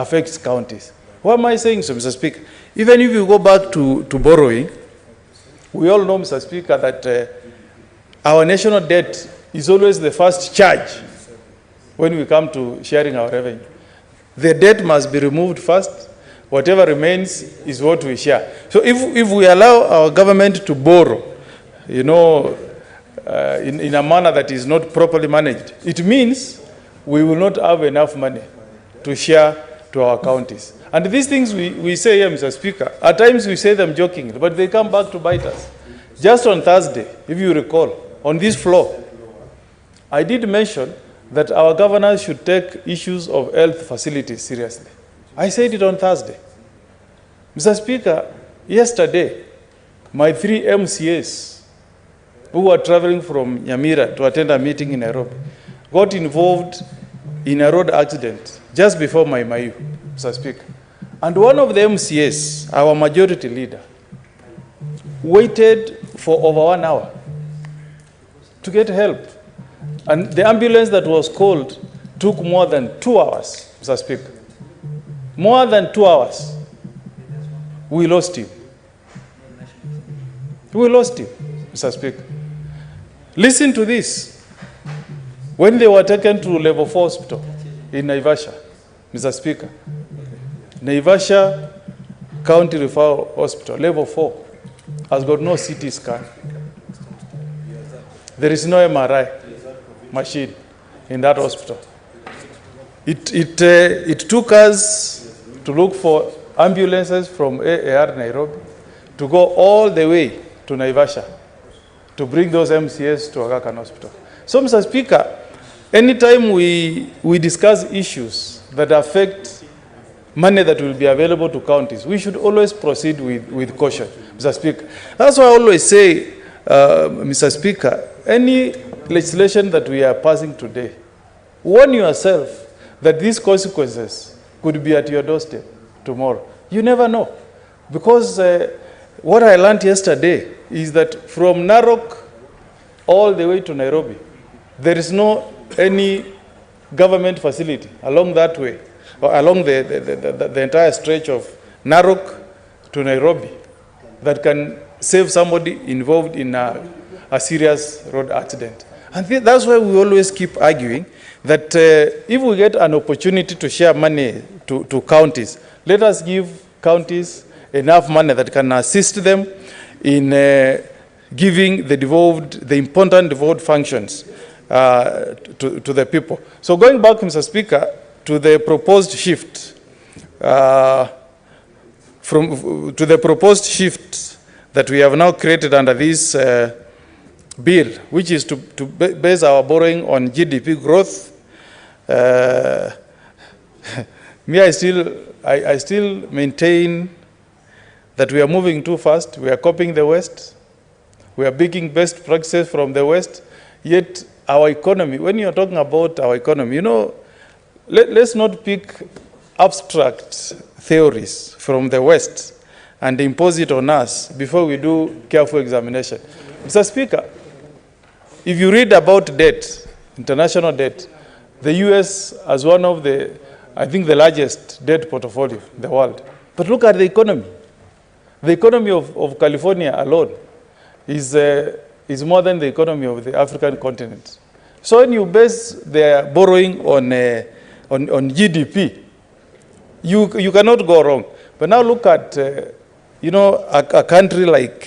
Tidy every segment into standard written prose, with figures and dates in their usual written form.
affects counties. Why am I saying so, Mr. Speaker? Even if you go back to borrowing, we all know, Mr. Speaker, that our national debt is always the first charge when we come to sharing our revenue. The debt must be removed first. Whatever remains is what we share. So if we allow our government to borrow, you know, in a manner that is not properly managed, it means we will not have enough money to share to our counties. And these things we say here, Mr. Speaker, at times we say them jokingly, but they come back to bite us. Just on Thursday, if you recall, on this floor, I did mention that our governors should take issues of health facilities seriously. I said it on Thursday. Mr. Speaker, yesterday, my 3 MCAs who were traveling from NYAMIRA to attend a meeting in Nairobi got involved in a road accident just before my Mayu, Mr. Speaker. And one of the MCAs, our majority leader, waited for over 1 hour to get help. And the ambulance that was called took more than 2 hours, Mr. Speaker. More than 2 hours. We lost him. We lost him, Mr. Speaker. Listen to this. When they were taken to level 4 hospital in Naivasha, Mr. Speaker, Naivasha County Referral Hospital, level 4, has got no CT scan. There is no MRI machine in that hospital. It took us to look for ambulances from AAR Nairobi to go all the way to Naivasha to bring those MCAs to Aga Khan Hospital. So, Mr. Speaker, anytime we discuss issues that affect money that will be available to counties, we should always proceed with caution, Mr. Speaker. That's why I always say, Mr. Speaker, any legislation that we are passing today, warn yourself that these consequences could be at your doorstep tomorrow. You never know. Because what I learned yesterday is that from Narok all the way to Nairobi, there is no any government facility along that way, or along the entire stretch of Narok to Nairobi that can save somebody involved in a serious road accident. And that's why we always keep arguing that if we get an opportunity to share money to counties, let us give counties enough money that can assist them in giving the important devolved functions to the people. So going back, Mr. Speaker, to the proposed shift, to the proposed shift that we have now created under this bill, which is to base our borrowing on GDP growth. I still maintain that we are moving too fast. We are copying the West. We are picking best practices from the West. Yet our economy, when you are talking about our economy, you know, let's not pick abstract theories from the West and impose it on us before we do careful examination. Mr. Speaker, if you read about debt, international debt, the US has one of the, I think, the largest debt portfolio in the world. But look at the economy. The economy of California alone is more than the economy of the African continent. So when you base their borrowing on GDP, you cannot go wrong. But now look at, you know, a country like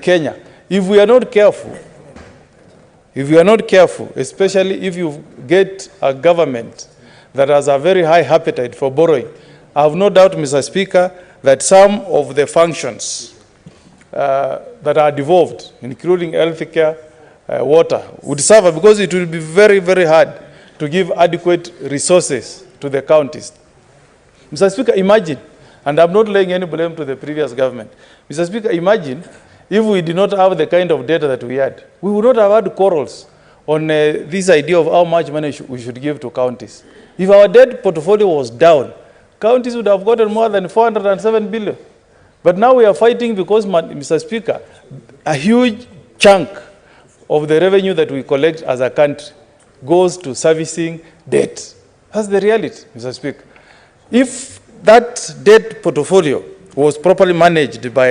Kenya. If we are not careful, especially if you get a government that has a very high appetite for borrowing, I have no doubt, Mr. Speaker, that some of the functions that are devolved, including healthcare, water, would suffer because it will be very, very hard to give adequate resources to the counties. Mr. Speaker, imagine, and I'm not laying any blame to the previous government. Mr. Speaker, imagine if we did not have the kind of data that we had. We would not have had quarrels on this idea of how much money we should give to counties. If our debt portfolio was down, counties would have gotten more than 407 billion. But now we are fighting because, Mr. Speaker, a huge chunk of the revenue that we collect as a country goes to servicing debt. That's the reality, Mr. Speaker. If that debt portfolio was properly managed by